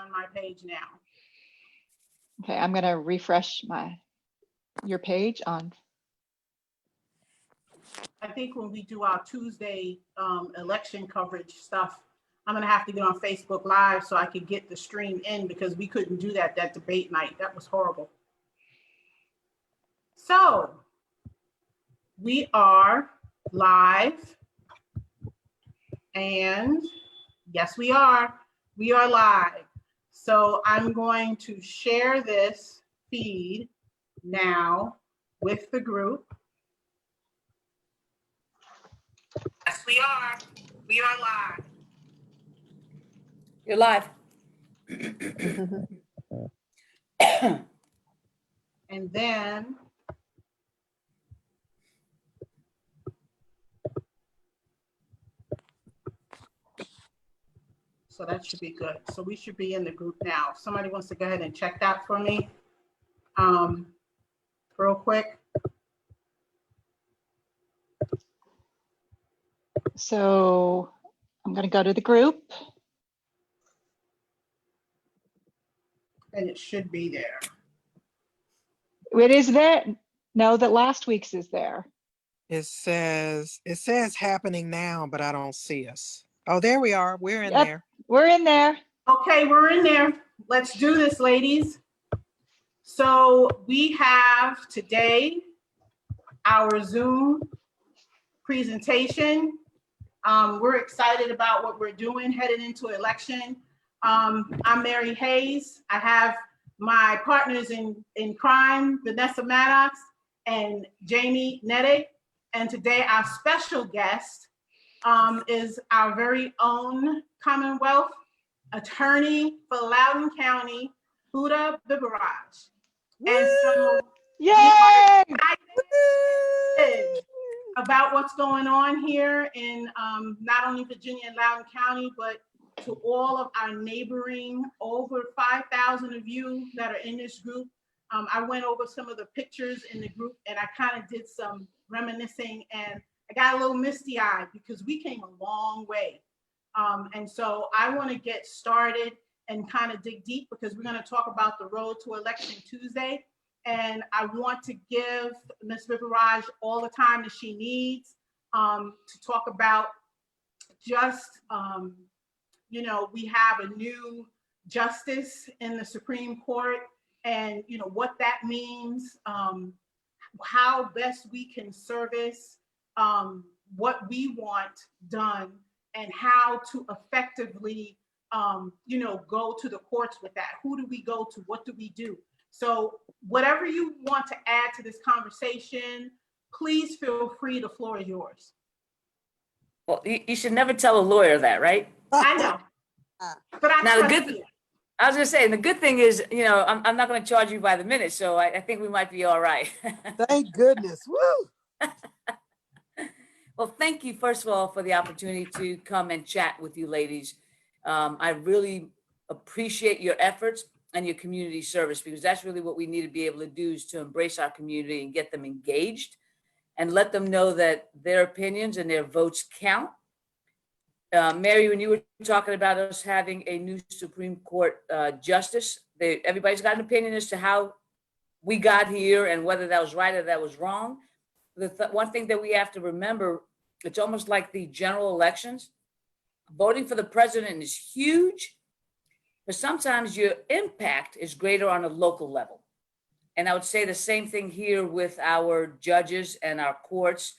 on my page now. Okay, I'm gonna refresh your page on. I think when we do our Tuesday election coverage stuff, I'm gonna have to get on Facebook Live so I could get the stream in, because we couldn't do that debate night. That was horrible. So we are live, and yes, we are live. So I'm going to share this feed now with the group. Yes, we are live. You're live. And then so that should be good. So we should be in the group now. If somebody wants to go ahead and check that for me, real quick. So I'm going to go to the group. And it should be there. It is there. No, that last week's is there. It says happening now, but I don't see us. Oh, there we are. We're in Yep, there. we're in there. Okay, we're in there. Let's do this, ladies. So we have today our Zoom presentation. We're excited about what we're doing headed into election. I'm Mary Hayes. I have my partners in crime, Vanessa Maddox and Jamie Nede. And today our special guest is our very own Commonwealth attorney for Loudoun County, Buta Biberaj. And so Yay! about what's going on here in not only Virginia and Loudoun County, but to all of our neighboring, over 5,000 of you that are in this group. I went over some of the pictures in the group and I kind of did some reminiscing, and I got a little misty-eyed because we came a long way. And so I want to get started and kind of dig deep, because we're going to talk about the road to election Tuesday. And I want to give Ms. Biberaj all the time that she needs to talk about just, you know, we have a new justice in the Supreme Court, and, you know, what that means, how best we can service what we want done, and how to effectively, you know, go to the courts with that. Who do we go to? What do we do? So whatever you want to add to this conversation, please feel free. The floor is yours. Well, you should never tell a lawyer that, right? I know, but I Now, trust you. I was gonna say, and the good thing is, you know, I'm not gonna charge you by the minute, so I think we might be all right. Thank goodness. Woo! Well, thank you, first of all, for the opportunity to come and chat with you ladies. I really appreciate your efforts and your community service, because that's really what we need to be able to do, is to embrace our community and get them engaged and let them know that their opinions and their votes count. Mary, when you were talking about us having a new Supreme Court justice, everybody's got an opinion as to how we got here and whether that was right or that was wrong. One thing that we have to remember, it's almost like the general elections. Voting for the president is huge, but sometimes your impact is greater on a local level. And I would say the same thing here with our judges and our courts,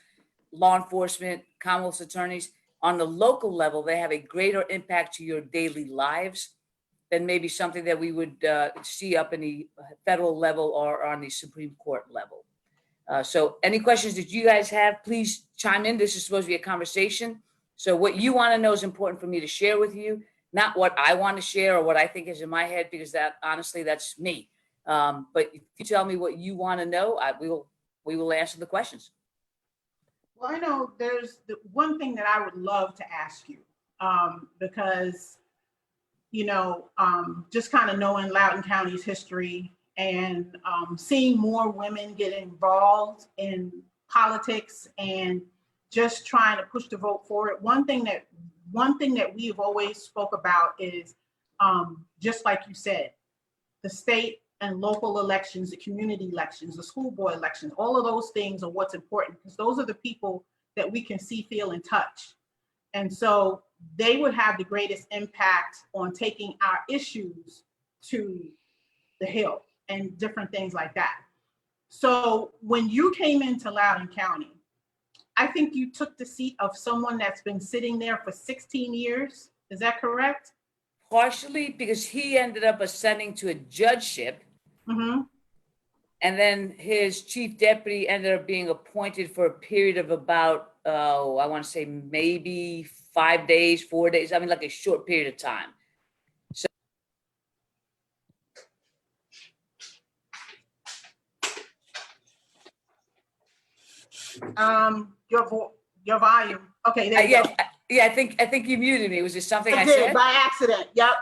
law enforcement, Commonwealth attorneys. On the local level, they have a greater impact to your daily lives than maybe something that we would see up in the federal level or on the Supreme Court level. So any questions that you guys have, please chime in. This is supposed to be a conversation. So what you want to know is important for me to share with you, not what I want to share or what I think is in my head, because that, honestly, that's me. But if you tell me what you want to know, we will answer the questions. Well, I know there's the one thing that I would love to ask you, because, you know, just kind of knowing Loudoun County's history and seeing more women get involved in politics and just trying to push the vote forward. One thing that we have always spoke about is just like you said, the state and local elections, the community elections, the school board elections, all of those things are what's important, because those are the people that we can see, feel, and touch. And so they would have the greatest impact on taking our issues to the Hill and different things like that. So when you came into Loudoun County, I think you took the seat of someone that's been sitting there for 16 years. Is that correct? Partially because he ended up ascending to a judgeship. Mm-hmm. And then his chief deputy ended up being appointed for a period of about, I want to say maybe 5 days, 4 days. I mean, like a short period of time. Your volume. Okay, there you go. Yeah, I think you muted me. Was this something I did said? by accident. Yep.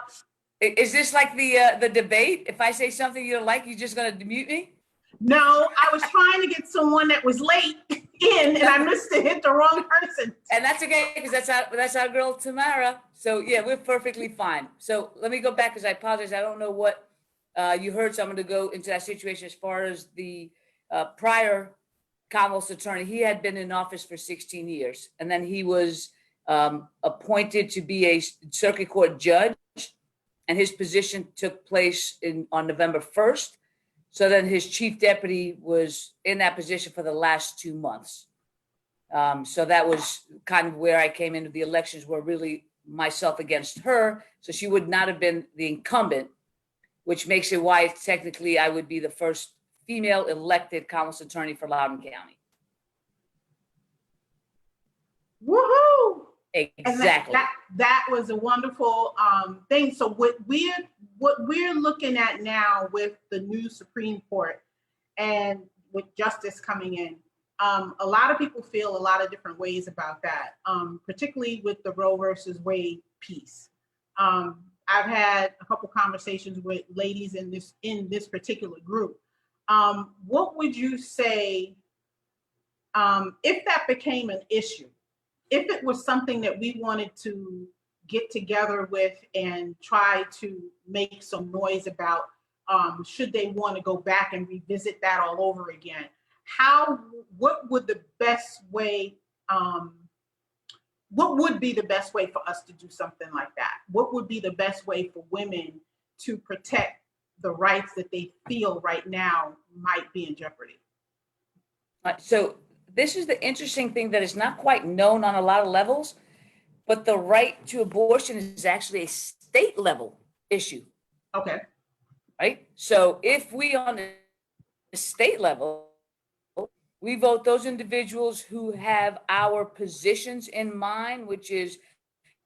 Is this like the debate? If I say something you don't like, you're just gonna mute me? No, I was trying to get someone that was late in, and I missed to hit the wrong person. And that's okay, because that's our girl Tamara. So yeah, we're perfectly fine. So let me go back, because I apologize. I don't know what you heard, so I'm going to go into that situation. As far as the prior Commonwealth's attorney, he had been in office for 16 years, and then he was appointed to be a circuit court judge, and his position took place on November 1st. So then his chief deputy was in that position for the last 2 months. So that was kind of where I came into the elections, were really myself against her. So she would not have been the incumbent, which makes it why technically I would be the first female elected Commonwealth attorney for Loudoun County. Woohoo! Exactly. And that was a wonderful thing. So what we're looking at now with the new Supreme Court and with justice coming in, a lot of people feel a lot of different ways about that, particularly with the Roe versus Wade piece. I've had a couple conversations with ladies in this particular group. What would you say if that became an issue? If it was something that we wanted to get together with and try to make some noise about, should they want to go back and revisit that all over again, what would the best way, what would be the best way for us to do something like that? What would be the best way for women to protect the rights that they feel right now might be in jeopardy? So this is the interesting thing that is not quite known on a lot of levels, but the right to abortion is actually a state level issue. Okay. Right? So if we on the state level, we vote those individuals who have our positions in mind, which is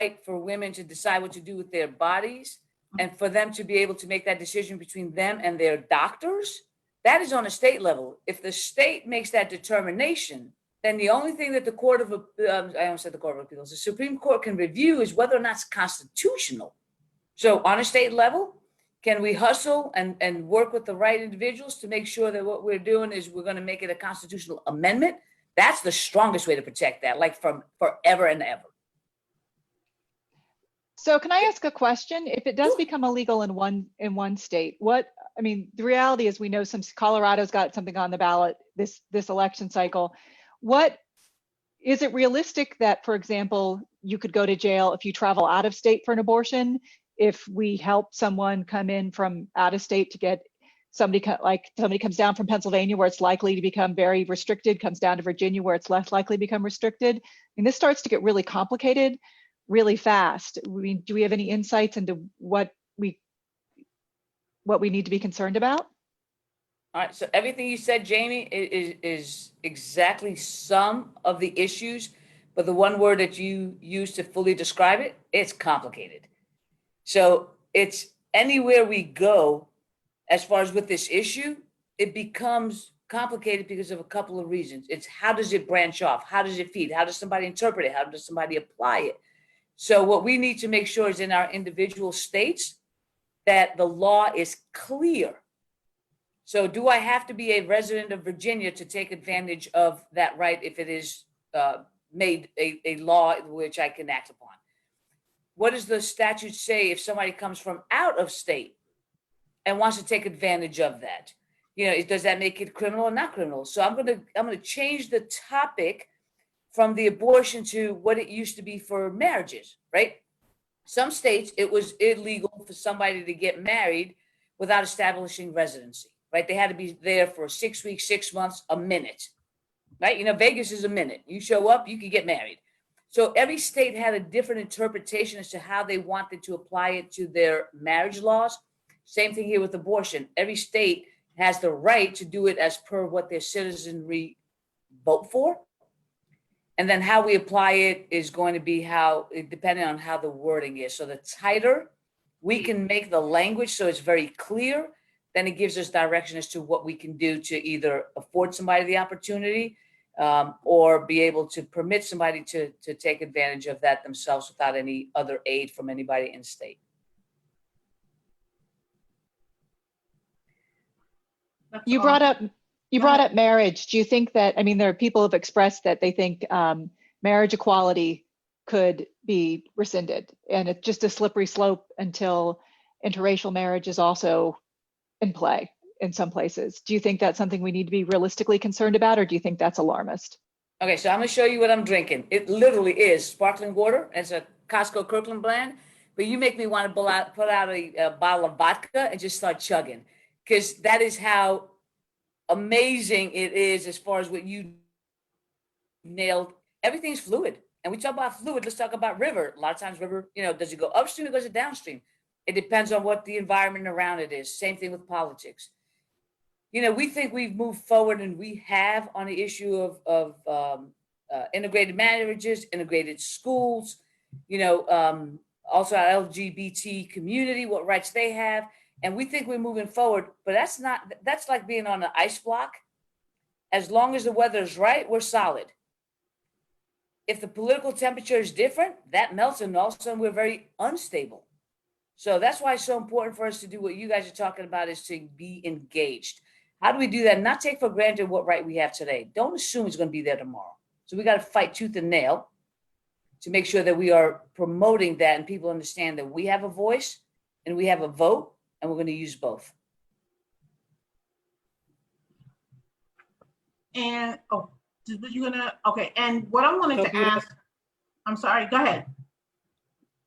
right for women to decide what to do with their bodies and for them to be able to make that decision between them and their doctors. That is on a state level. If the state makes that determination, then the only thing that the Court of, I almost said the Court of Appeals, the Supreme Court can review is whether or not it's constitutional. So on a state level, can we hustle and work with the right individuals to make sure that what we're doing is we're going to make it a constitutional amendment? That's the strongest way to protect that, like from forever and ever. So can I ask a question? If it does become illegal in one state, the reality is we know Colorado's got something on the ballot this election cycle. What is it realistic that, for example, you could go to jail if you travel out of state for an abortion? If we help someone come in from out of state to get somebody comes down from Pennsylvania where it's likely to become very restricted, comes down to Virginia where it's less likely to become restricted. And this starts to get really complicated really fast. Do we have any insights into what we need to be concerned about? All right, so everything you said, Jamie, is exactly some of the issues, but the one word that you use to fully describe it, it's complicated. So it's anywhere we go, as far as with this issue, it becomes complicated because of a couple of reasons. It's how does it branch off? How does it feed? How does somebody interpret it? How does somebody apply it? So what we need to make sure is in our individual states that the law is clear. So do I have to be a resident of Virginia to take advantage of that right if it is made a law which I can act upon? what does the statute say if somebody comes from out of state and wants to take advantage of that? Does that make it criminal or not criminal? So I'm gonna change the topic from the abortion to what it used to be for marriages, right? Some states, it was illegal for somebody to get married without establishing residency, right? They had to be there for 6 weeks, 6 months, a minute, right? Vegas is a minute. You show up, you can get married. So every state had a different interpretation as to how they wanted to apply it to their marriage laws. Same thing here with abortion. Every state has the right to do it as per what their citizenry vote for. And then how we apply it is going to be depending on how the wording is. So the tighter we can make the language so it's very clear, then it gives us direction as to what we can do to either afford somebody the opportunity or be able to permit somebody to take advantage of that themselves without any other aid from anybody in state. You brought up marriage. Do you think that, there are people who have expressed that they think marriage equality could be rescinded, and it's just a slippery slope until interracial marriage is also in play in some places. Do you think that's something we need to be realistically concerned about, or do you think that's alarmist? Okay, so I'm gonna show you what I'm drinking. It literally is sparkling water. It's a Costco Kirkland blend, but you make me want to put out a bottle of vodka and just start chugging, because that is how amazing it is as far as what you nailed. Everything's fluid. And we talk about fluid, let's talk about river. A lot of times river, does it go upstream or does it downstream? It depends on what the environment around it is. Same thing with politics. We think we've moved forward, and we have, on the issue of integrated marriages, integrated schools, also our LGBT community, what rights they have. And we think we're moving forward, but that's like being on an ice block. As long as the weather is right, we're solid. If the political temperature is different, that melts, and all of a sudden we're very unstable. So that's why it's so important for us to do what you guys are talking about, is to be engaged. How do we do that? Not take for granted what right we have today. Don't assume it's going to be there tomorrow. So we got to fight tooth and nail to make sure that we are promoting that, and people understand that we have a voice and we have a vote, and we're going to use both. And okay. And what I wanted to ask, I'm sorry, go ahead.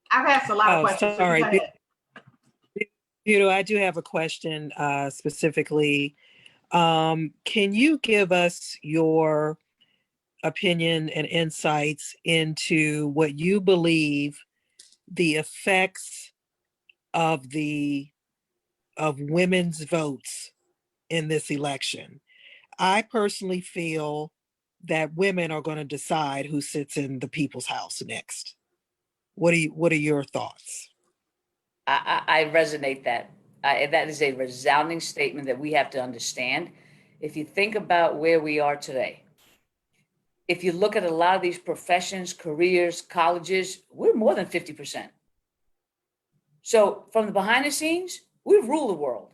I've asked a lot of questions. Sorry. So go ahead. I do have a question specifically. Can you give us your opinion and insights into what you believe the effects of women's votes in this election? I personally feel that women are going to decide who sits in the people's house next. What are your thoughts? I resonate that. That is a resounding statement that we have to understand. If you think about where we are today, if you look at a lot of these professions, careers, colleges, we're more than 50%. So from the behind the scenes, we rule the world.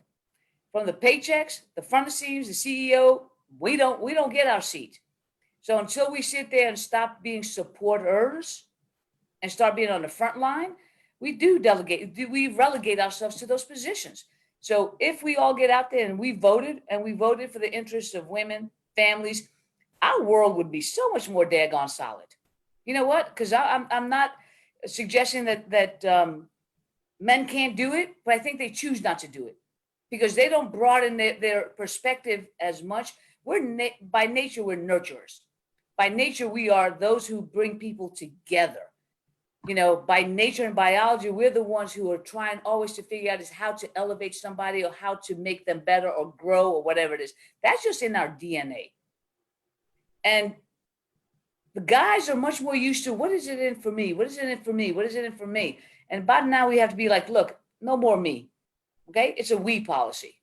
From the paychecks, the front of the scenes, the CEO, we don't get our seat. So until we sit there and stop being supporters and start being on the front line, we relegate ourselves to those positions. So if we all get out there and we voted for the interests of women, families, our world would be so much more daggone solid. You know what? Because I'm not suggesting that men can't do it, but I think they choose not to do it because they don't broaden their perspective as much. By nature, we're nurturers. By nature, we are those who bring people together. By nature and biology, we're the ones who are trying always to figure out is how to elevate somebody or how to make them better or grow or whatever it is. That's just in our DNA. And the guys are much more used to, what is it in for me? What is it in for me? What is it in for me? And by now we have to be like, look, no more me. Okay? It's a we policy.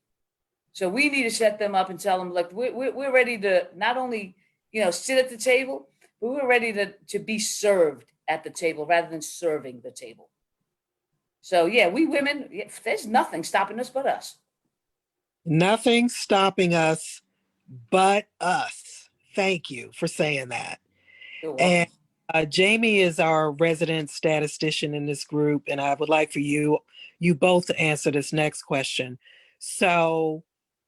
So we need to set them up and tell them, look, we're ready to not only, sit at the table, but we're ready to be served at the table rather than serving the table. So yeah, we women, there's nothing stopping us but us. Nothing stopping us but us. Thank you for saying that. You're welcome. Jamie is our resident statistician in this group, and I would like for you both to answer this next question. So,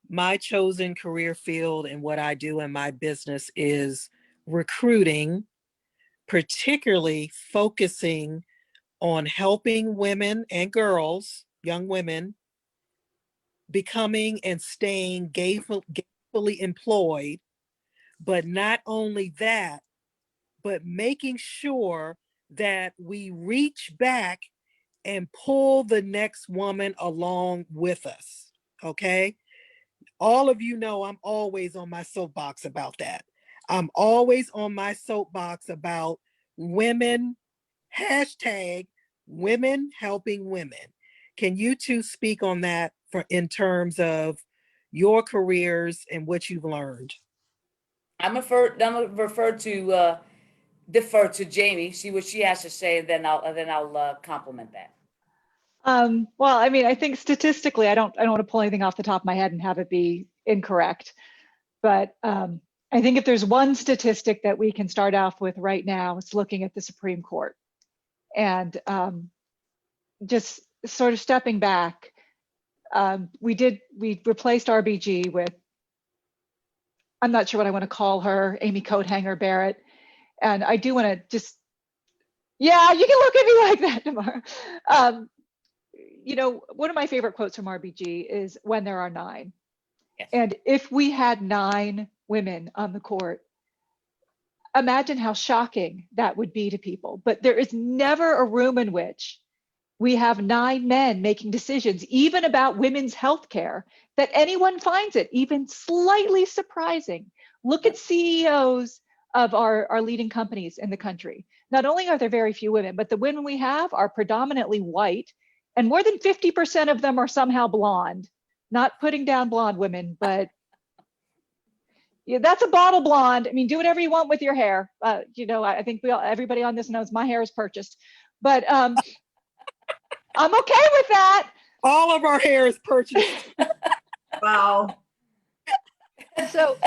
my chosen career field and what I do in my business is recruiting, particularly focusing on helping women and girls, young women, becoming and staying gainfully employed, but not only that, but making sure that we reach back and pull the next woman along with us. Okay. All of you know I'm always on my soapbox about that. I'm always on my soapbox about women, hashtag women helping women. Can you two speak on that in terms of your careers and what you've learned? I'm gonna defer to Jamie, see what she has to say, and then I'll compliment that. Well, I mean, I think statistically, I don't want to pull anything off the top of my head and have it be incorrect. But I think if there's one statistic that we can start off with right now, it's looking at the Supreme Court. And just sort of stepping back, we replaced RBG with, I'm not sure what I want to call her, Amy Coathanger Barrett. And I do want to just, yeah, you can look at me like that tomorrow. You know, one of my favorite quotes from RBG is "when there are 9." Yes. And if we had 9 women on the court, imagine how shocking that would be to people. But there is never a room in which we have 9 men making decisions, even about women's health care, that anyone finds it even slightly surprising. Look at CEOs of our leading companies in the country. Not only are there very few women, but the women we have are predominantly white, and more than 50% of them are somehow blonde. Not putting down blonde women, but yeah, that's a bottle blonde. I mean, do whatever you want with your hair. You know, I think everybody on this knows my hair is purchased, but I'm okay with that. All of our hair is purchased. Wow. So,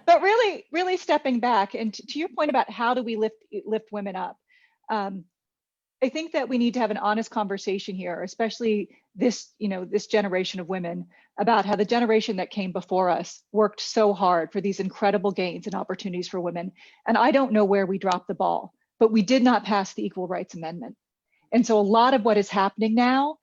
but really stepping back, and to your point about how do we lift women up, I think that we need to have an honest conversation here, especially this generation of women, about how the generation that came before us worked so hard for these incredible gains and opportunities for women. And I don't know where we dropped the ball, but we did not pass the Equal Rights Amendment. And so a lot of what is happening now,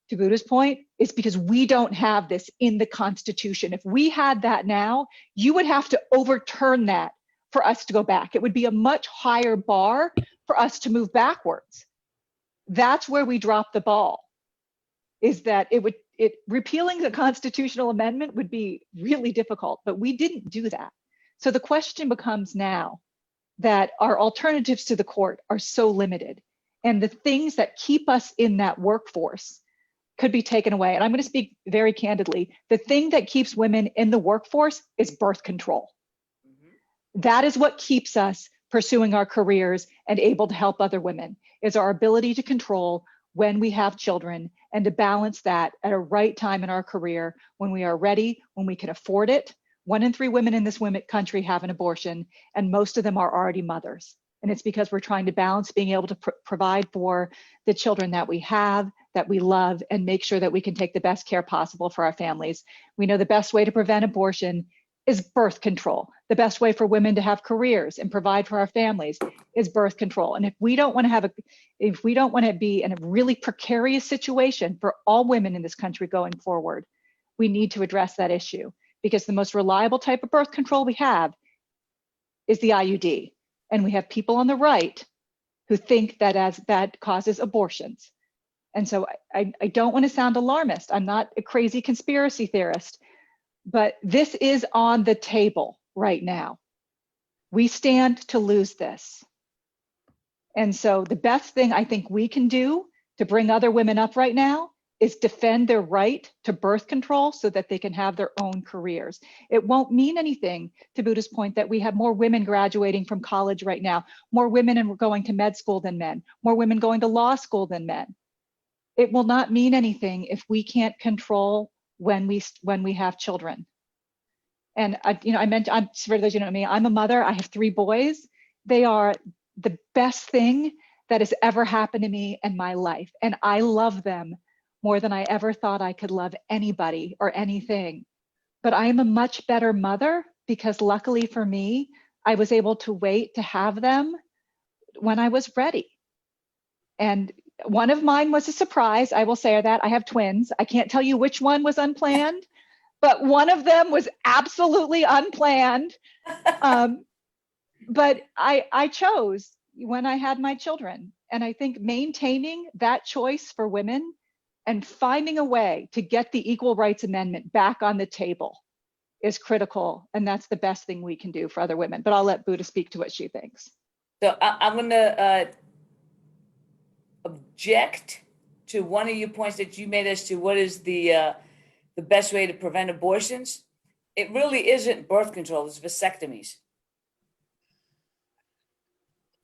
to Buta's point, is because we don't have this in the Constitution. If we had that now, you would have to overturn that for us to go back. It would be a much higher bar for us to move backwards. That's where we dropped the ball, is that repealing the constitutional amendment would be really difficult, but we didn't do that. So the question becomes now that our alternatives to the court are so limited, and the things that keep us in that workforce could be taken away. And I'm going to speak very candidly. The thing that keeps women in the workforce is birth control. Mm-hmm. That is what keeps us pursuing our careers and able to help other women, is our ability to control when we have children and to balance that at a right time in our career, when we are ready, when we can afford it. 1 in 3 women in this country have an abortion, and most of them are already mothers. And it's because we're trying to balance being able to provide for the children that we have, that we love, and make sure that we can take the best care possible for our families. We know the best way to prevent abortion is birth control. The best way for women to have careers and provide for our families is birth control. And if we don't want to be in a really precarious situation for all women in this country going forward, we need to address that issue, because the most reliable type of birth control we have is the IUD. And we have people on the right who think that causes abortions. And so I don't want to sound alarmist. I'm not a crazy conspiracy theorist, but this is on the table right now. We stand to lose this. And so the best thing I think we can do to bring other women up right now is defend their right to birth control so that they can have their own careers. It won't mean anything, to Buta's point, that we have more women graduating from college right now, more women going to med school than men, more women going to law school than men. It will not mean anything if we can't control when we have children. And for those who know me, I'm a mother. I have 3 boys. They are the best thing that has ever happened to me in my life. And I love them more than I ever thought I could love anybody or anything. But I am a much better mother because luckily for me, I was able to wait to have them when I was ready. And one of mine was a surprise. I will say that. I have twins. I can't tell you which one was unplanned, but one of them was absolutely unplanned. But I chose when I had my children. And I think maintaining that choice for women and finding a way to get the Equal Rights Amendment back on the table is critical. And that's the best thing we can do for other women. But I'll let Buta speak to what she thinks. So I'm going to object to one of your points that you made as to what is the best way to prevent abortions. It really isn't birth control, it's vasectomies.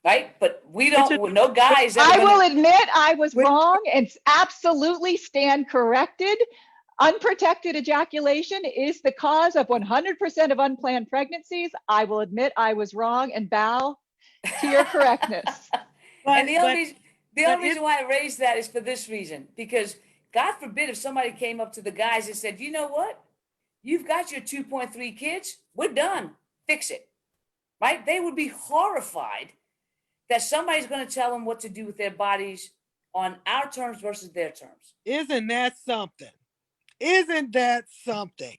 Right? But we don't, no guys. I will admit I was wrong and absolutely stand corrected. Unprotected ejaculation is the cause of 100% of unplanned pregnancies. I will admit I was wrong and bow to your correctness. And the only reason why I raised that is for this reason, because God forbid if somebody came up to the guys and said, you know what? You've got your 2.3 kids. We're done. Fix it. Right? They would be horrified that somebody's going to tell them what to do with their bodies on our terms versus their terms. Isn't that something? Isn't that something?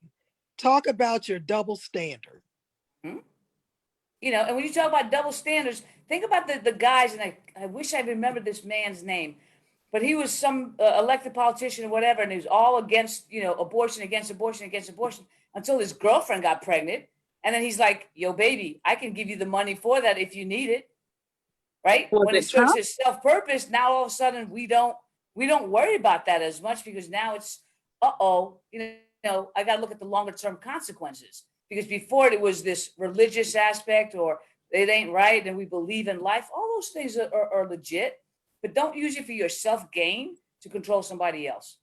Talk about your double standard. Hmm? You know, and when you talk about double standards, think about the guys, and I wish I remembered this man's name, but he was some elected politician or whatever, and he was all against, you know, abortion, against abortion, until his girlfriend got pregnant. And then he's like, yo, baby, I can give you the money for that if you need it. Right? When it serves his self-purpose, now all of a sudden we don't worry about that as much, because now it's, you know, I got to look at the longer term consequences, because before it was this religious aspect, or it ain't right and we believe in life. All those things are legit, but don't use it for your self-gain to control somebody else.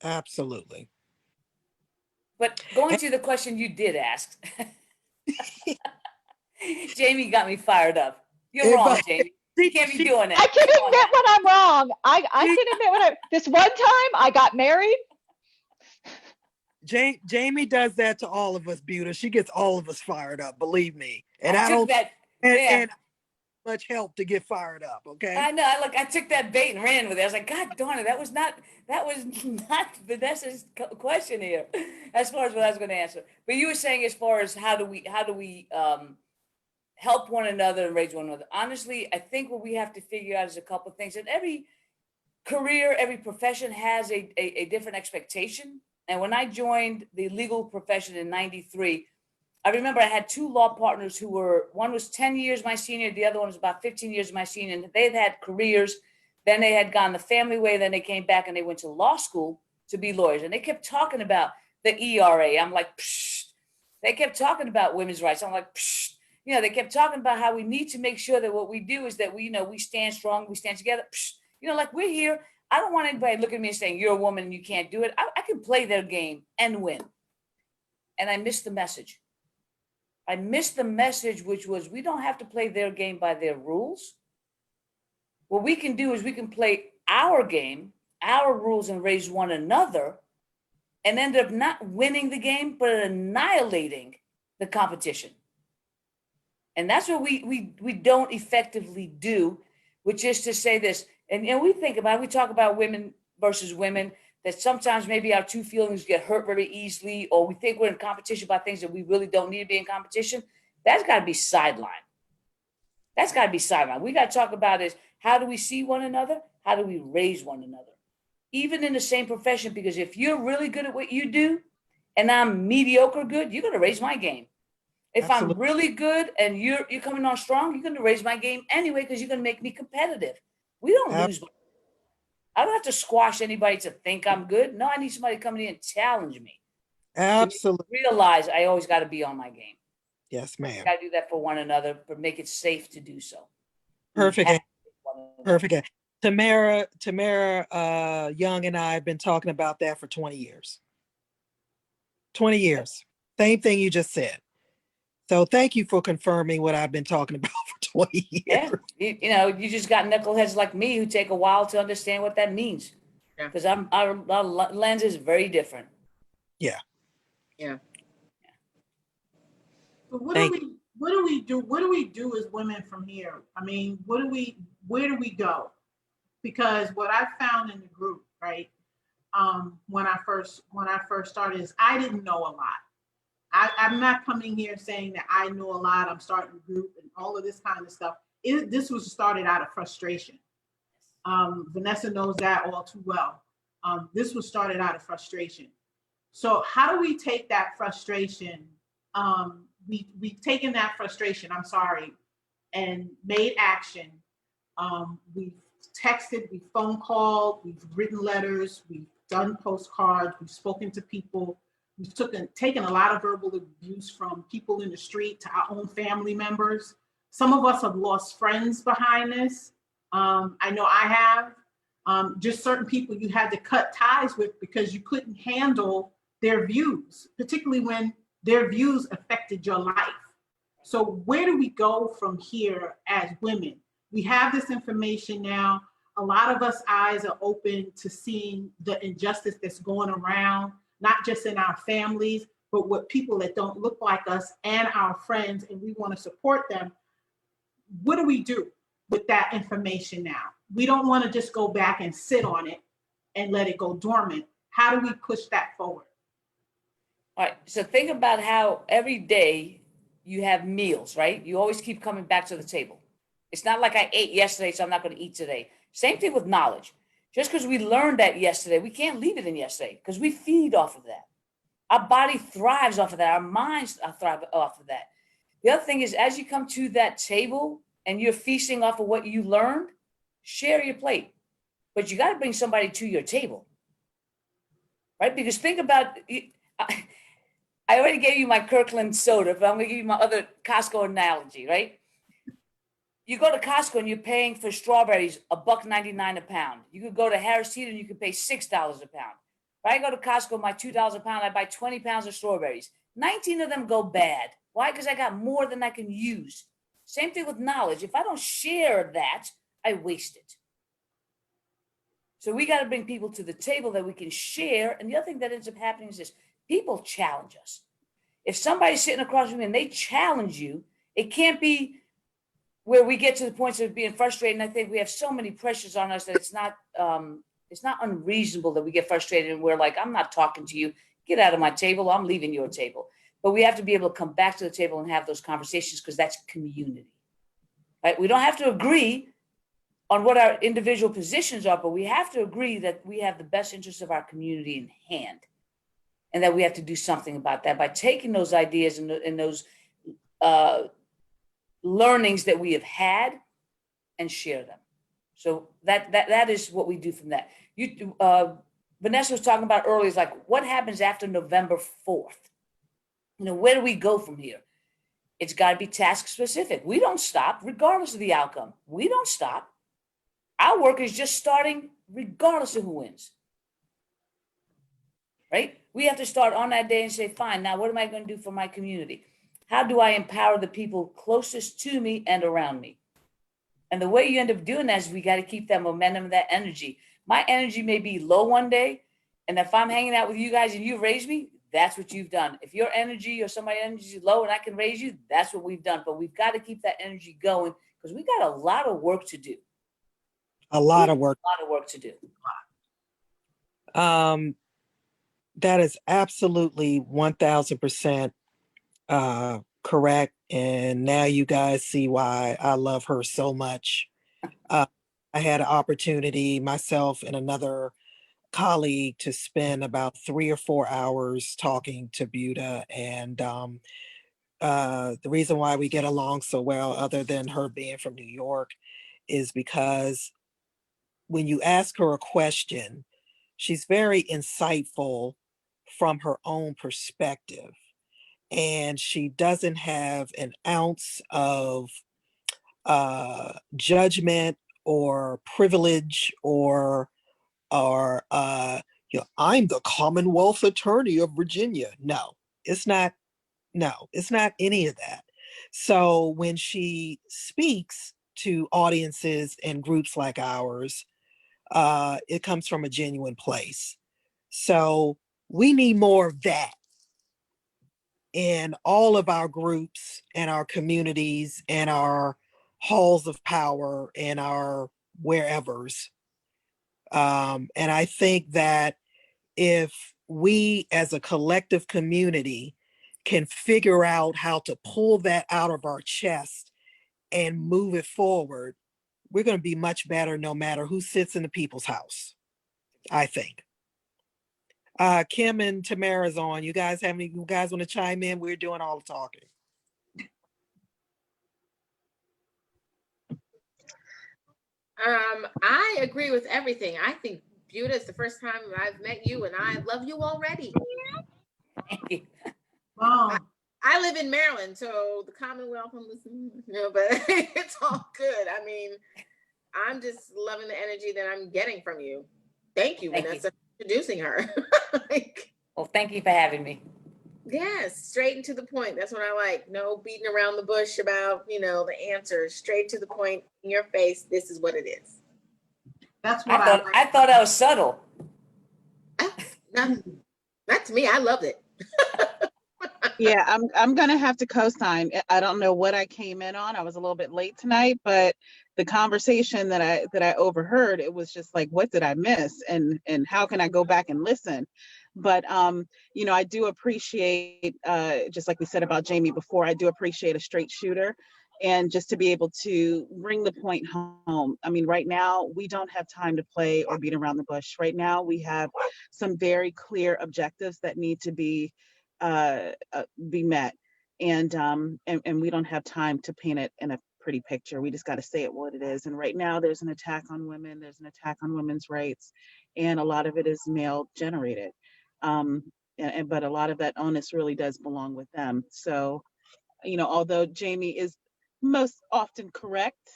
Absolutely. But going to the question you did ask, Jamie got me fired up. You're wrong, Jamie. You can't be doing that. I can admit when I'm wrong. I can admit when this one time I got married. Jamie does that to all of us, Buta. She gets all of us fired up, believe me. And I don't and much help to get fired up, okay? I know. I took that bait and ran with it. I was like, God darn it, that was not Vanessa's question here, as far as what I was going to answer. But you were saying, as far as how do we help one another and raise one another. Honestly, I think what we have to figure out is a couple of things. And every career, every profession has a different expectation. And when I joined the legal profession in '93, I remember I had two law partners who were, one was 10 years my senior, the other one was about 15 years my senior. And they had careers. Then they had gone the family way. Then they came back and they went to law school to be lawyers. And they kept talking about the ERA. I'm like, psh. They kept talking about women's rights. I'm like, psh. You know, they kept talking about how we need to make sure that what we do is that we, you know, we stand strong, we stand together. Psh. You know, like we're here. I don't want anybody looking at me and saying, you're a woman and you can't do it. I can play their game and win. And I missed the message. I missed the message, which was we don't have to play their game by their rules. What we can do is we can play our game, our rules, and raise one another, and end up not winning the game, but annihilating the competition. And that's what we don't effectively do, which is to say this. And we think about it, we talk about women versus women, that sometimes maybe our two feelings get hurt very easily, or we think we're in competition about things that we really don't need to be in competition. That's got to be sidelined. That's got to be sidelined. We got to talk about is how do we see one another? How do we raise one another? Even in the same profession, because if you're really good at what you do and I'm mediocre good, you're going to raise my game. If Absolutely. I'm really good and you're coming on strong, you're going to raise my game anyway, because you're going to make me competitive. We don't lose. I don't have to squash anybody to think I'm good. No, I need somebody coming in and challenge me. Absolutely. Realize I always got to be on my game. Yes, ma'am. Got to do that for one another, but make it safe to do so. Perfect. Perfect. Tamara Young and I have been talking about that for 20 years. 20 years. Same thing you just said. So thank you for confirming what I've been talking about for 20 years. Yeah, you know, you just got knuckleheads like me who take a while to understand what that means. Yeah. Because our lens is very different. Yeah. Yeah. But Thank what do we do? What do we do as women from here? I mean, where do we go? Because what I found in the group, right, when I first started is I didn't know a lot. I'm not coming here saying that I know a lot. I'm starting a group and all of this kind of stuff. This was started out of frustration. Vanessa knows that all too well. This was started out of frustration. So how do we take that frustration? We've taken that frustration, I'm sorry, and made action. We've texted, we've phone called, we've written letters, we've done postcards, we've spoken to people. We've taken a lot of verbal abuse from people in the street to our own family members. Some of us have lost friends behind this. I know I have. Just certain people you had to cut ties with because you couldn't handle their views, particularly when their views affected your life. So where do we go from here as women? We have this information now. A lot of us eyes are open to seeing the injustice that's going around, not just in our families, but with people that don't look like us and our friends, and we want to support them. What do we do with that information now? We don't want to just go back and sit on it and let it go dormant. How do we push that forward? All right, so think about how every day you have meals, right? You always keep coming back to the table. It's not like I ate yesterday, so I'm not going to eat today. Same thing with knowledge. Just because we learned that yesterday, we can't leave it in yesterday because we feed off of that. Our body thrives off of that. Our minds thrive off of that. The other thing is, as you come to that table and you're feasting off of what you learned, share your plate. But you got to bring somebody to your table, right? Because think about, I already gave you my Kirkland soda, but I'm going to give you my other Costco analogy, right? You go to Costco and you're paying for strawberries $1.99 a pound. You could go to Harris Teeter and you could pay $6 a pound. If I go to Costco, my $2 a pound, I buy 20 pounds of strawberries. 19 of them go bad. Why? Because I got more than I can use. Same thing with knowledge. If I don't share that, I waste it. So we got to bring people to the table that we can share. And the other thing that ends up happening is this: people challenge us. If somebody's sitting across from me and they challenge you, it can't be where we get to the point of being frustrated. And I think we have so many pressures on us that it's not unreasonable that we get frustrated and we're like, I'm not talking to you. Get out of my table. I'm leaving your table. But we have to be able to come back to the table and have those conversations because that's community, right? We don't have to agree on what our individual positions are, but we have to agree that we have the best interests of our community in hand and that we have to do something about that by taking those ideas and those learnings that we have had and share them. So that is what we do from that. Vanessa was talking about earlier, is like, what happens after November 4th? You know, where do we go from here? It's got to be task specific. We don't stop regardless of the outcome. We don't stop. Our work is just starting regardless of who wins. Right? We have to start on that day and say, fine, now what am I going to do for my community? How do I empower the people closest to me and around me? And the way you end up doing that is we got to keep that momentum, that energy. My energy may be low one day, and if I'm hanging out with you guys and you raise me, that's what you've done. If your energy or somebody's energy is low and I can raise you, that's what we've done. But we've got to keep that energy going because we got a lot of work to do. A lot of work. A lot of work to do. That is absolutely 1000% correct. And now you guys see why I love her so much. I had an opportunity, myself and another colleague, to spend about 3 or 4 hours talking to Buta. And the reason why we get along so well, other than her being from New York, is because when you ask her a question, she's very insightful from her own perspective. And she doesn't have an ounce of judgment or privilege or I'm the Commonwealth attorney of Virginia. No, it's not No, it's not any of that. So when she speaks to audiences and groups like ours, it comes from a genuine place. So we need more of that in all of our groups and our communities and our halls of power and our wherevers. And I think that if we as a collective community can figure out how to pull that out of our chest and move it forward, we're going to be much better no matter who sits in the people's house, I think. Kim and Tamara's on. You guys want to chime in? We're doing all the talking. I agree with everything. I think Buta is the first time I've met you, and I love you already. Thank you. Wow. I live in Maryland, so the Commonwealth, but it's all good. I mean, I'm just loving the energy that I'm getting from you. Thank you, Vanessa, for introducing her. Well, thank you for having me. Yes, straight and to the point. That's what I like. No beating around the bush about, the answer. Straight to the point, in your face. This is what it is. That's what I like. I thought I was subtle. Not to me. I loved it. Yeah, I'm gonna have to co-sign. I don't know what I came in on. I was a little bit late tonight, but the conversation that I overheard, it was just like, what did I miss? And how can I go back and listen? But I do appreciate, just like we said about Jamie before, I do appreciate a straight shooter. And just to be able to bring the point home. I mean, right now, we don't have time to play or beat around the bush. Right now, we have some very clear objectives that need to be met, and we don't have time to paint it in a pretty picture. We just got to say it what it is. And right now there's an attack on women, there's an attack on women's rights, and a lot of it is male generated, but a lot of that onus really does belong with them. So although Jamie is most often correct,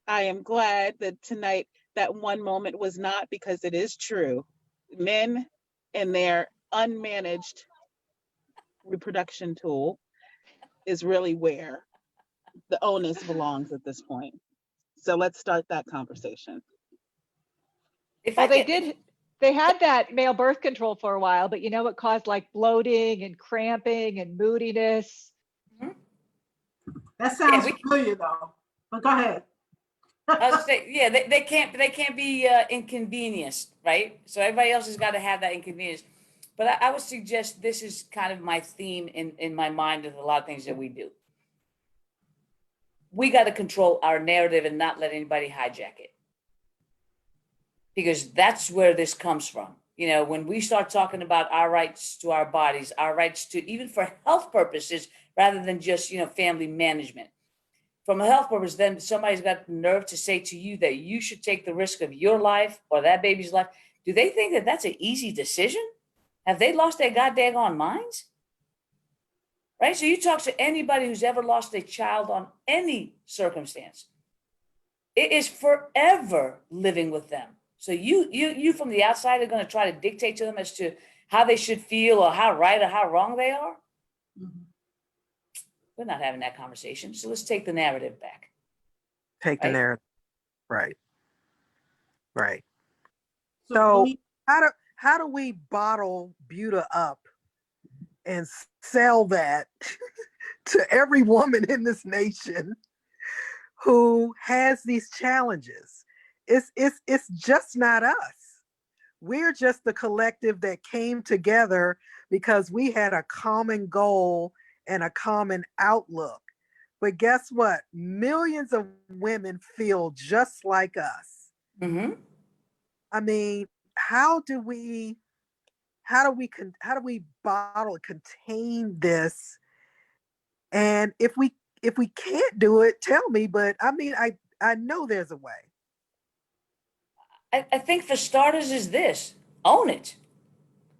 I am glad that tonight that one moment was not, because it is true. Men and their unmanaged reproduction tool is really where the onus belongs at this point. So let's start that conversation. They had that male birth control for a while, but it caused like bloating and cramping and moodiness. That sounds familiar though, but go ahead. I was saying, yeah, they can't be inconvenienced, right? So everybody else has got to have that inconvenience. But I would suggest this is kind of my theme in my mind of a lot of things that we do. We got to control our narrative and not let anybody hijack it. Because that's where this comes from. When we start talking about our rights to our bodies, our rights to, even for health purposes, rather than just, family management. From a health purpose, then somebody's got the nerve to say to you that you should take the risk of your life or that baby's life. Do they think that that's an easy decision? Have they lost their goddamn minds? Right? So you talk to anybody who's ever lost a child on any circumstance. It is forever living with them. So you from the outside are going to try to dictate to them as to how they should feel or how right or how wrong they are. Mm-hmm. We're not having that conversation. So let's take the narrative back. Take the narrative. Right. Right. So how do we bottle Buta up and sell that to every woman in this nation who has these challenges? It's just not us. We're just the collective that came together because we had a common goal and a common outlook. But guess what? Millions of women feel just like us. Mm-hmm. I mean, how do we contain this? And if we can't do it, tell me. But I mean, I know there's a way. I think for starters is this: own it.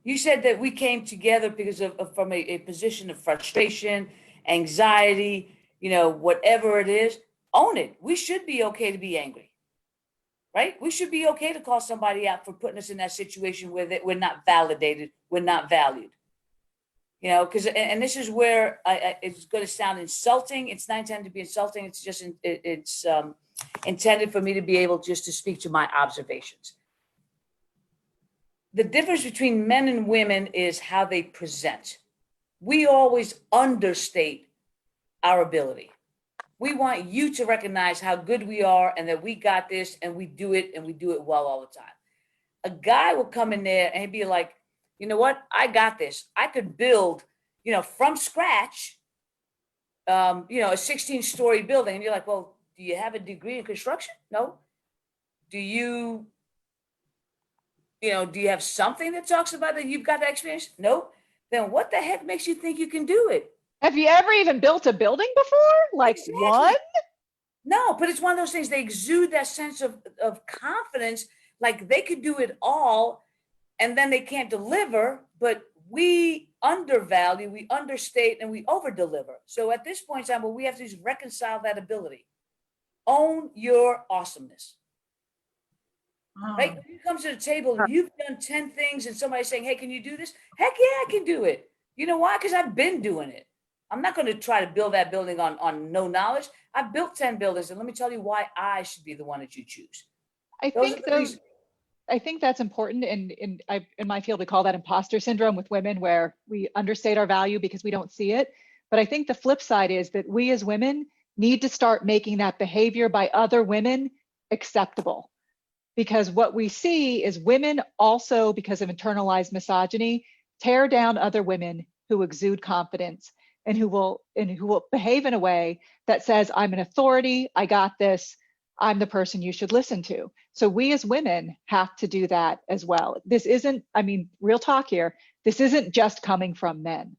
You said that we came together because from a position of frustration, anxiety, whatever it is. Own it. We should be okay to be angry, right? We should be okay to call somebody out for putting us in that situation where we're not validated, we're not valued. You know, because, and this is where it's going to sound insulting. It's not intended to be insulting. It's just, it's intended for me to be able just to speak to my observations. The difference between men and women is how they present. We always understate our ability. We want you to recognize how good we are and that we got this and we do it well all the time. A guy will come in there and he'd be like, you know what? I got this. I could build, you know, from scratch, you know, a 16-story building. And you're like, well, do you have a degree in construction? No. Do you have something that talks about that you've got that experience? No. Then what the heck makes you think you can do it? Have you ever even built a building before? Like Exactly. one? No, but it's one of those things. They exude that sense of confidence, like they could do it all, and then they can't deliver. But we undervalue, we understate, and we overdeliver. So at this point in time, what we have to do is reconcile that ability. Own your awesomeness. Right? When you come to the table, you've done 10 things, and somebody's saying, hey, can you do this? Heck yeah, I can do it. You know why? Because I've been doing it. I'm not going to try to build that building on no knowledge. I've built 10 buildings, and let me tell you why I should be the one that you choose. I think that's important. And in my field, we call that imposter syndrome with women, where we understate our value because we don't see it. But I think the flip side is that we as women need to start making that behavior by other women acceptable. Because what we see is women also, because of internalized misogyny, tear down other women who exude confidence and who will behave in a way that says, I'm an authority, I got this, I'm the person you should listen to. So we as women have to do that as well. This isn't, I mean, real talk here, this isn't just coming from men.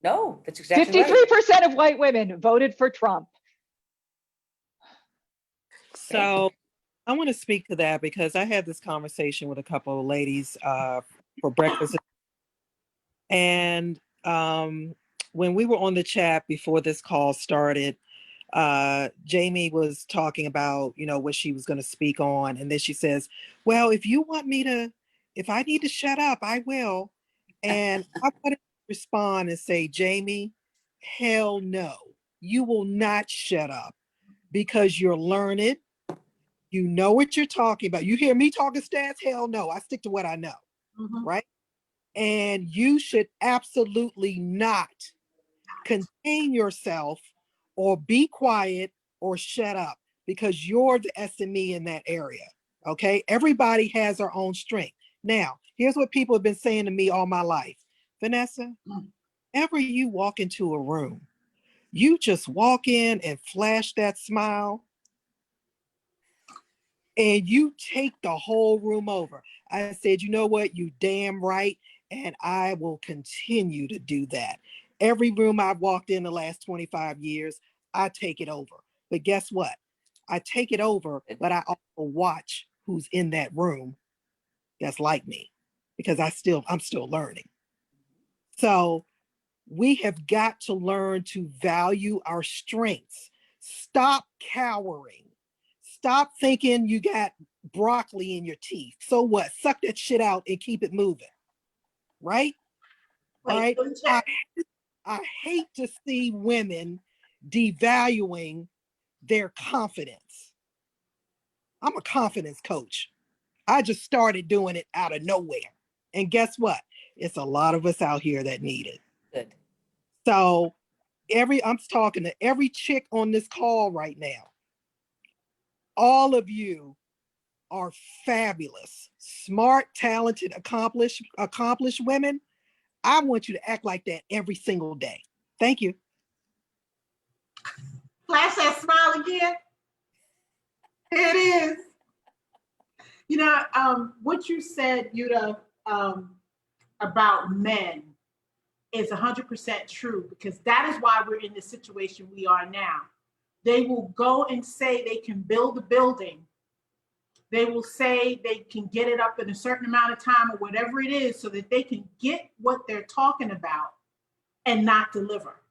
No, that's exactly 53% right. of white women voted for Trump. So I want to speak to that because I had this conversation with a couple of ladies for breakfast. And when we were on the chat before this call started, Jamie was talking about, you know, what she was going to speak on. And then she says, well, if I need to shut up, I will. And I want to respond and say, Jamie, hell no, you will not shut up because you're learned. You know what you're talking about. You hear me talking stats? Hell no, I stick to what I know, right? And you should absolutely not contain yourself or be quiet or shut up because you're the SME in that area, okay? Everybody has their own strength. Now, here's what people have been saying to me all my life. Vanessa, whenever you walk into a room, you just walk in and flash that smile and you take the whole room over. I said, you know what? You damn right. And I will continue to do that. Every room I've walked in the last 25 years, I take it over. But guess what? I take it over, but I also watch who's in that room that's like me because I'm still learning. So we have got to learn to value our strengths. Stop cowering. Stop thinking you got broccoli in your teeth. So what? Suck that shit out and keep it moving. Right? All right. I hate to see women devaluing their confidence. I'm a confidence coach. I just started doing it out of nowhere. And guess what? It's a lot of us out here that need it. Good. So I'm talking to every chick on this call right now. All of you are fabulous, smart, talented, accomplished women. I want you to act like that every single day. Thank you. Flash that smile again. There it is. You know, what you said, Yuta, about men is 100% true, because that is why we're in the situation we are now. They will go and say they can build a building. They will say they can get it up in a certain amount of time or whatever it is so that they can get what they're talking about and not deliver.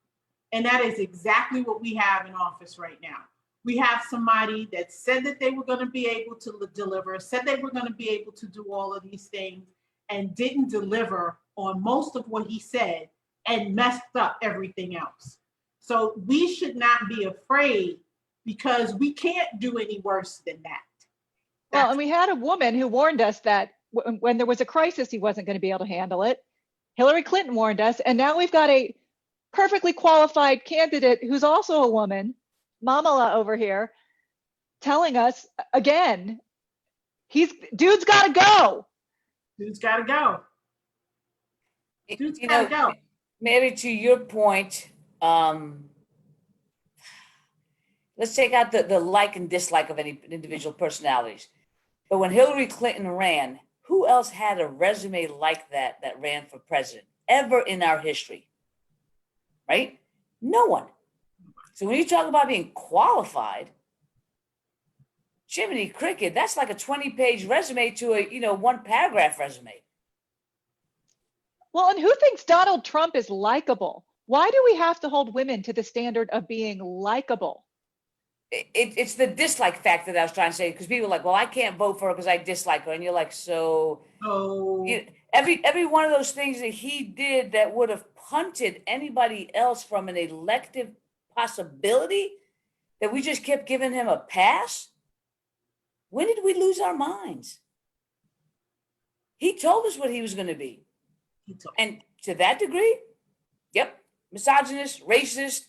And that is exactly what we have in office right now. We have somebody that said that they were going to be able to deliver, said they were going to be able to do all of these things, and didn't deliver on most of what he said, and messed up everything else. So we should not be afraid because we can't do any worse than that. Well, and we had a woman who warned us that when there was a crisis, he wasn't going to be able to handle it. Hillary Clinton warned us, and now we've got a perfectly qualified candidate who's also a woman, Mamala over here, telling us again, dude's got to go. Dude's got to go. Dude's You got to know, go. Mary, to your point, let's take out the like and dislike of any individual personalities. But when Hillary Clinton ran, who else had a resume like that ran for president ever in our history? Right? No one. So when you talk about being qualified, Jiminy Cricket, that's like a 20-page resume to a, one paragraph resume. Well, and who thinks Donald Trump is likable? Why do we have to hold women to the standard of being likable? It's the dislike factor that I was trying to say, because people are like, well, I can't vote for her because I dislike her. And you're like, so every one of those things that he did that would have punted anybody else from an elective possibility, that we just kept giving him a pass. When did we lose our minds? He told us what he was going to be. And to that degree, yep, misogynist, racist,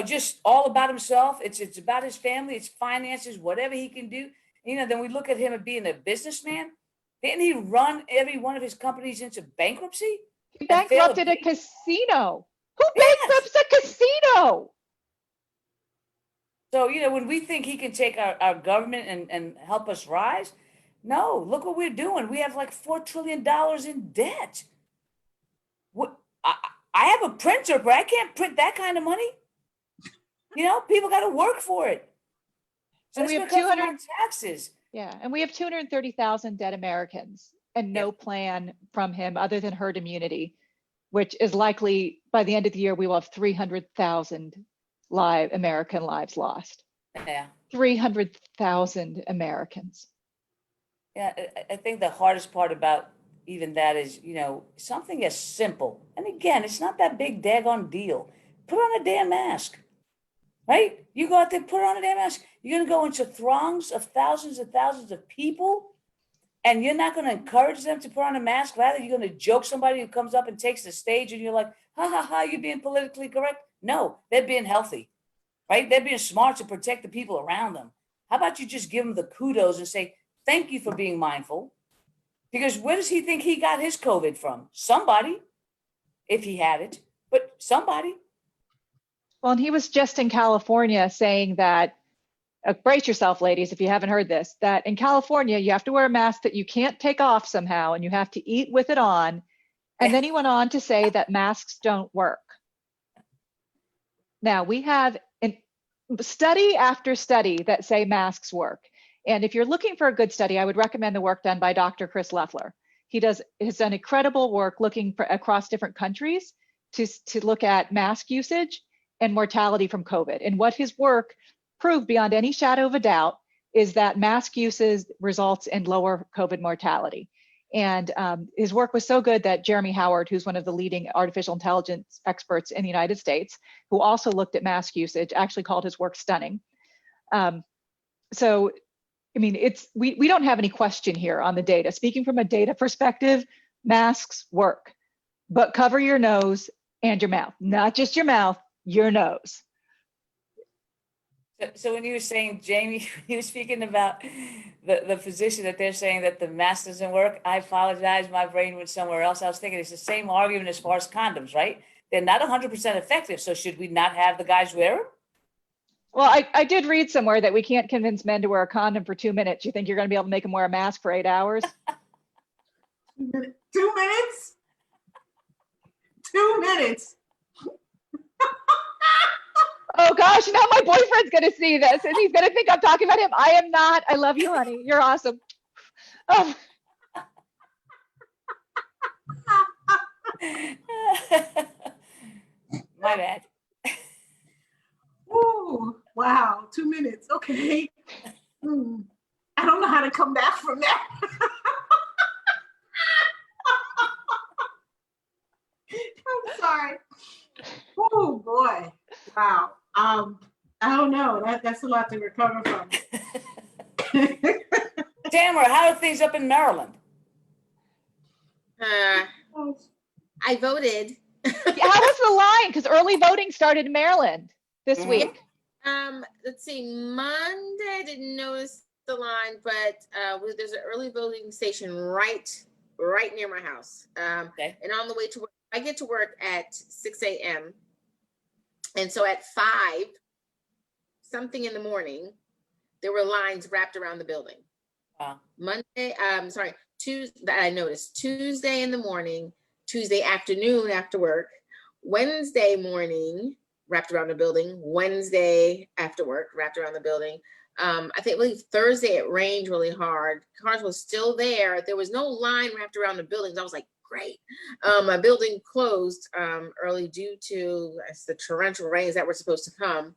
just all about himself. It's about his family, it's finances, whatever he can do. Then we look at him as being a businessman. Didn't he run every one of his companies into bankruptcy? He bankrupted a casino. Who bankrupts a casino? So, when we think he can take our government and help us rise, no, look what we're doing. We have like $4 trillion in debt. I have a printer, but I can't print that kind of money. People got to work for it. So and we have 200 taxes. Yeah, and we have 230,000 dead Americans and no plan from him other than herd immunity, which is likely by the end of the year, we will have 300,000 American lives lost. Yeah. 300,000 Americans. Yeah, I think the hardest part about even that is, something as simple. And again, it's not that big daggone deal. Put on a damn mask, right? You go out there, put on a damn mask. You're going to go into throngs of thousands and thousands of people, and you're not going to encourage them to put on a mask. Rather, you're going to joke somebody who comes up and takes the stage, and you're like, ha, ha, ha, you're being politically correct. No, they're being healthy, right? They're being smart to protect the people around them. How about you just give them the kudos and say, thank you for being mindful? Because where does he think he got his COVID from? Somebody, if he had it, but somebody. Well, and he was just in California saying that, brace yourself, ladies, if you haven't heard this, that in California, you have to wear a mask that you can't take off somehow, and you have to eat with it on. And then he went on to say that masks don't work. Now, we have study after study that say masks work. And if you're looking for a good study, I would recommend the work done by Dr. Chris Leffler. He has done incredible work looking across different countries to look at mask usage and mortality from COVID. And what his work proved beyond any shadow of a doubt is that mask usage results in lower COVID mortality. And his work was so good that Jeremy Howard, who's one of the leading artificial intelligence experts in the United States, who also looked at mask usage, actually called his work stunning. So, I mean, we don't have any question here on the data. Speaking from a data perspective, masks work, but cover your nose and your mouth, not just your mouth, your nose. So when you were saying, Jamie, you were speaking about the physician that they're saying that the mask doesn't work, I apologize, my brain went somewhere else. I was thinking it's the same argument as far as condoms, right? They're not 100% effective, so should we not have the guys wear them? Well, I did read somewhere that we can't convince men to wear a condom for 2 minutes. You think you're going to be able to make them wear a mask for 8 hours? 2 minutes? 2 minutes. Oh gosh, now my boyfriend's going to see this and he's going to think I'm talking about him. I am not. I love you, honey. You're awesome. Oh. My bad. Ooh, wow, 2 minutes. Okay. I don't know how to come back from that. I'm sorry. sorry. Oh, boy. Wow. I don't know. That's a lot to recover from. Tamara, how are things up in Maryland? I voted. Yeah, how was the line? Because early voting started in Maryland this Mhm. week. Let's see, Monday, I didn't notice the line, but there's an early voting station right near my house. Okay. And on the way to work, I get to work at 6 a.m. And so at 5 something in the morning, there were lines wrapped around the building. Wow. Tuesday, that I noticed. Tuesday in the morning, Tuesday afternoon after work, Wednesday morning, wrapped around the building, Wednesday after work, wrapped around the building. I believe Thursday it rained really hard. Cars were still there. There was no line wrapped around the buildings. I was like, great. My building closed early due to the torrential rains that were supposed to come.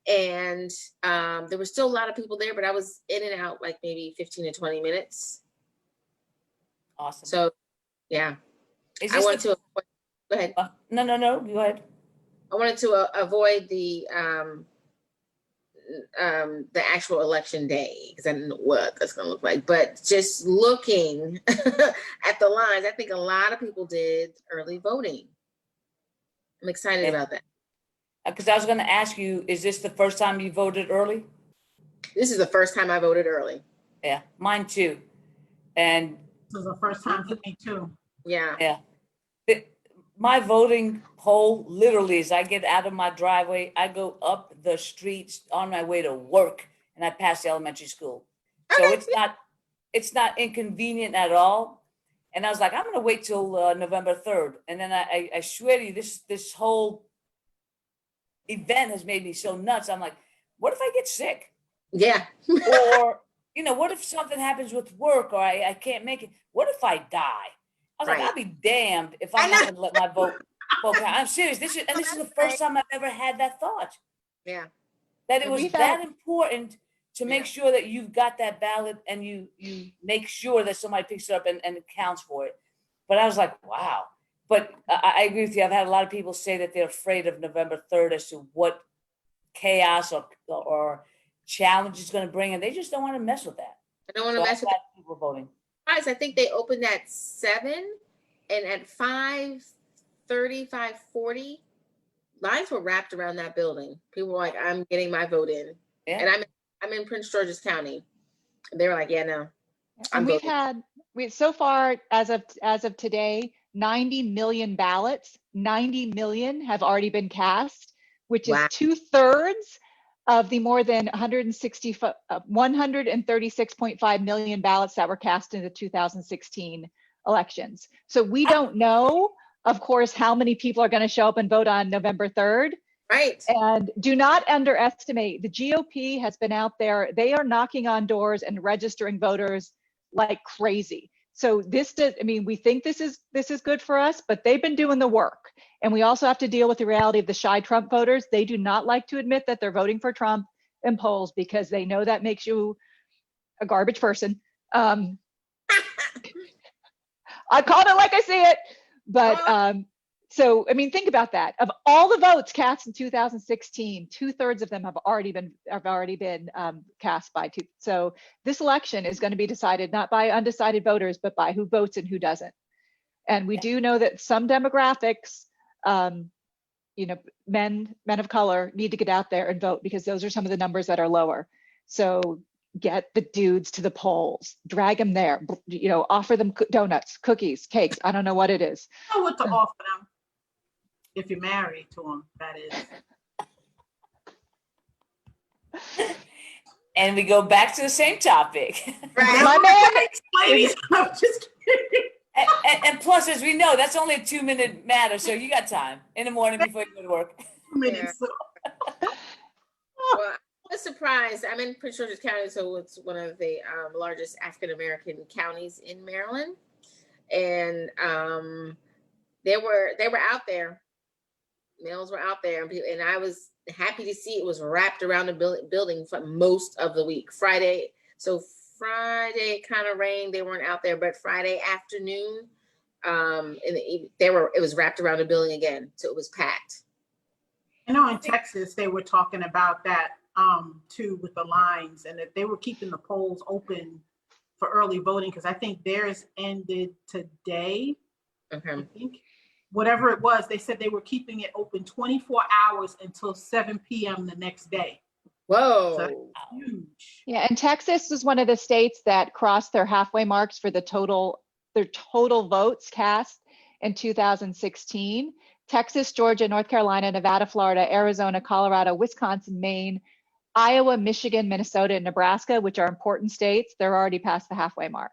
And there were still a lot of people there, but I was in and out like maybe 15 to 20 minutes. Awesome. So, yeah. Is I this wanted to, go ahead. No, go ahead. I wanted to avoid the actual election day because I didn't know what that's going to look like. But just looking at the lines, I think a lot of people did early voting. I'm excited about that. Because I was going to ask you, is this the first time you voted early? This is the first time I voted early. Yeah, mine too. And This is the first time for me too. Yeah. My voting poll literally is I get out of my driveway, I go up the streets on my way to work, and I pass the elementary school. So Okay. it's not inconvenient at all. And I was like, I'm going to wait till November 3rd. And then I swear to you, this whole event has made me so nuts. I'm like, what if I get sick? Yeah. Or, what if something happens with work or I can't make it? What if I die? I was like, Right. I'll be damned if I'm not going to let my vote count. I'm serious. This is the first time I've ever had that thought. Yeah. That it And was we've that had- important to make sure that you've got that ballot and you make sure that somebody picks it up and counts for it. But I was like, wow. But I agree with you. I've had a lot of people say that they're afraid of November 3rd as to what chaos or challenge it's going to bring, and they just don't want to mess with that. I don't want to So mess I'm with glad people voting. Guys, I think they opened at 7 and at 5:30, 5:40, lines were wrapped around that building. People were like, I'm getting my vote in. Yeah. And I'm in Prince George's County. They were like, yeah, no. And voting. so far as of today, 90 million ballots, 90 million have already been cast, which is Wow. 2/3 of the more than 136.5 million ballots that were cast in the 2016 elections. So we don't know, of course, how many people are going to show up and vote on November 3rd. Right. And do not underestimate, the GOP has been out there. They are knocking on doors and registering voters like crazy. So we think this is good for us, but they've been doing the work. And we also have to deal with the reality of the shy Trump voters. They do not like to admit that they're voting for Trump in polls because they know that makes you a garbage person. I called it like I see it. But so, think about that. Of all the votes cast in 2016, 2/3 of them have already been cast by two. So this election is going to be decided not by undecided voters, but by who votes and who doesn't. And we do know that some demographics, men of color need to get out there and vote because those are some of the numbers that are lower. So get the dudes to the polls, drag them there, offer them donuts, cookies, cakes. I don't know what it is. I know what to offer them. If you're married to them, that is. And we go back to the same topic. Right. My man, Ladies, I'm just kidding. and plus, as we know, that's only a 2-minute matter. So you got time in the morning before you go to work. 2 minutes. So. Well, I was surprised. I'm in Prince George's County, so it's one of the largest African-American counties in Maryland. And they were out there. Males were out there, and I was happy to see it was wrapped around the building for most of the week. Friday kind of rained. They weren't out there, but Friday afternoon, It was wrapped around the building again, so it was packed. I know in Texas, they were talking about that too, with the lines, and that they were keeping the polls open for early voting, because I think theirs ended today. Okay. I think whatever it was, they said they were keeping it open 24 hours until 7 p.m. the next day. Whoa. So huge. Yeah, and Texas was one of the states that crossed their halfway marks for their total votes cast in 2016. Texas, Georgia, North Carolina, Nevada, Florida, Arizona, Colorado, Wisconsin, Maine, Iowa, Michigan, Minnesota, and Nebraska, which are important states, they're already past the halfway mark.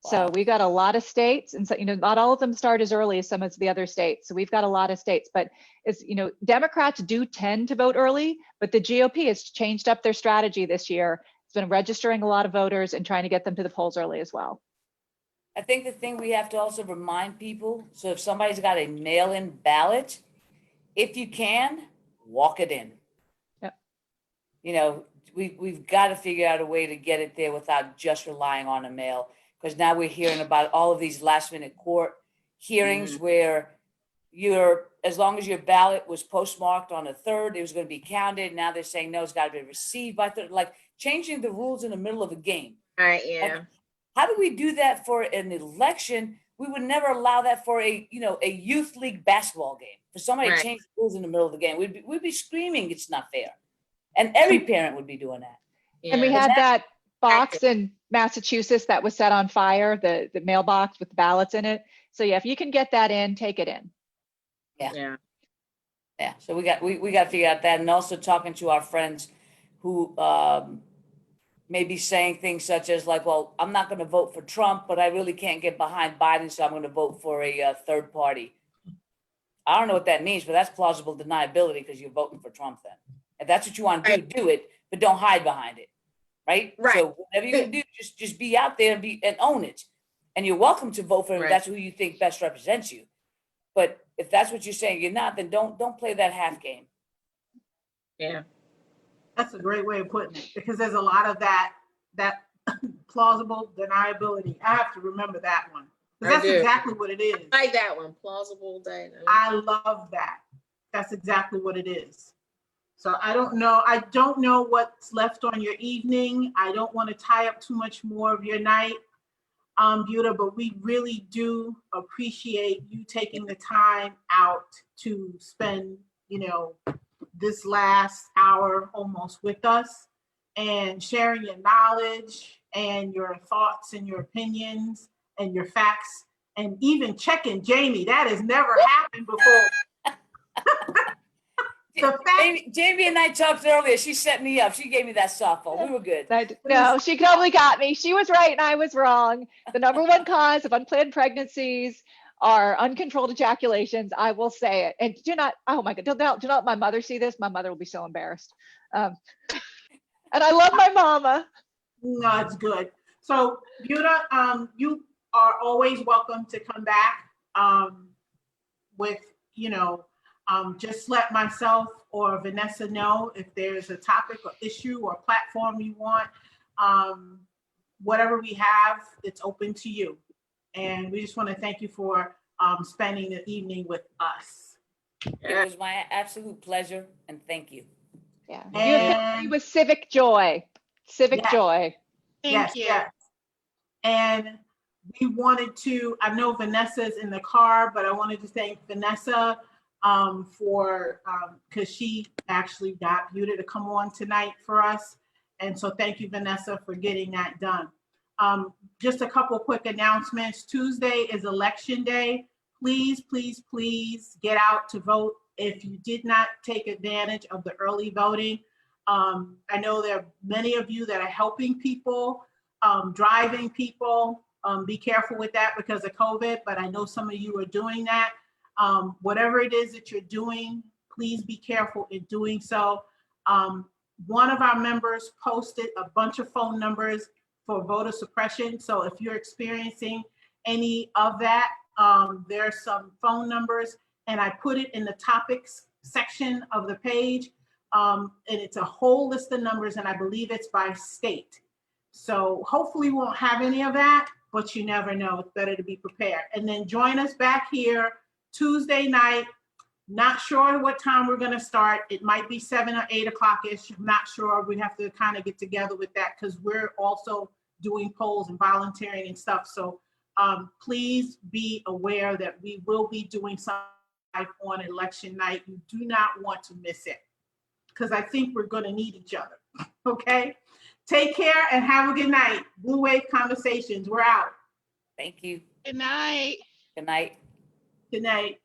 So Wow. we got a lot of states, and so, not all of them start as early as some of the other states. So we've got a lot of states, but it's, Democrats do tend to vote early, but the GOP has changed up their strategy this year. It's been registering a lot of voters and trying to get them to the polls early as well. I think the thing we have to also remind people, so if somebody's got a mail-in ballot, if you can, walk it in. Yep. We've got to figure out a way to get it there without just relying on a mail, because now we're hearing about all of these last-minute court hearings where as long as your ballot was postmarked on the 3rd, it was going to be counted. Now they're saying, no, it's got to be received by 3rd, like changing the rules in the middle of a game. All right, yeah. Like, how do we do that for an election? We would never allow that for a youth league basketball game. For somebody to change the rules in the middle of the game, we'd be screaming it's not fair. And every parent would be doing that. Yeah. And we had that box in Massachusetts that was set on fire, the mailbox with the ballots in it. So yeah, if you can get that in, take it in. Yeah. So we got to figure out that, and also talking to our friends who may be saying things such as like, well, I'm not going to vote for Trump, but I really can't get behind Biden, so I'm going to vote for a third party. I don't know what that means, but that's plausible deniability, because you're voting for Trump then. If that's what you want to do it, but don't hide behind it, right? So whatever you're going to do, just be out there and own it. And you're welcome to vote for him if that's who you think best represents you. But if that's what you're saying you're not, then don't play that half game. Yeah. That's a great way of putting it, because there's a lot of that plausible deniability. I have to remember that one, because that's exactly what it is. I like that one, plausible deniability. I love that. That's exactly what it is. So I don't know what's left on your evening. I don't want to tie up too much more of your night, Buta, but we really do appreciate you taking the time out to spend, this last hour almost with us, and sharing your knowledge and your thoughts and your opinions and your facts, and even checking Jamie. That has never happened before. Jamie and I talked earlier. She set me up. She gave me that softball. We were good. No, she totally got me. She was right and I was wrong. The number one cause of unplanned pregnancies are uncontrolled ejaculations. I will say it. And do not, oh my God, do not let my mother see this. My mother will be so embarrassed. And I love my mama. No, it's good. So Buta, you are always welcome to come back with, just let myself or Vanessa know if there's a topic or issue or platform you want. Whatever we have, it's open to you. And we just want to thank you for spending the evening with us. It was my absolute pleasure, and thank you. Yeah. You filled me with civic joy. Joy. Thank you. Yes. And we wanted to, I know Vanessa's in the car, but I wanted to thank Vanessa because she actually got Buta to come on tonight for us. And so thank you, Vanessa, for getting that done. Just a couple quick announcements. Tuesday is election day. Please, please, please get out to vote. If you did not take advantage of the early voting, I know there are many of you that are helping people, driving people. Be careful with that because of COVID, but I know some of you are doing that. Whatever it is that you're doing, please be careful in doing so. One of our members posted a bunch of phone numbers for voter suppression. So if you're experiencing any of that, there's some phone numbers, and I put it in the topics section of the page. And it's a whole list of numbers, and I believe it's by state. So hopefully we won't have any of that, but you never know. It's better to be prepared. And then join us back here Tuesday night. Not sure what time we're gonna start. It might be 7 or 8 o'clock-ish. I'm not sure. We have to kind of get together with that because we're also doing polls and volunteering and stuff. So please be aware that we will be doing something on election night. You do not want to miss it because I think we're gonna need each other, okay? Take care and have a good night. Blue Wave Conversations, we're out. Thank you. Good night. Good night. Good night.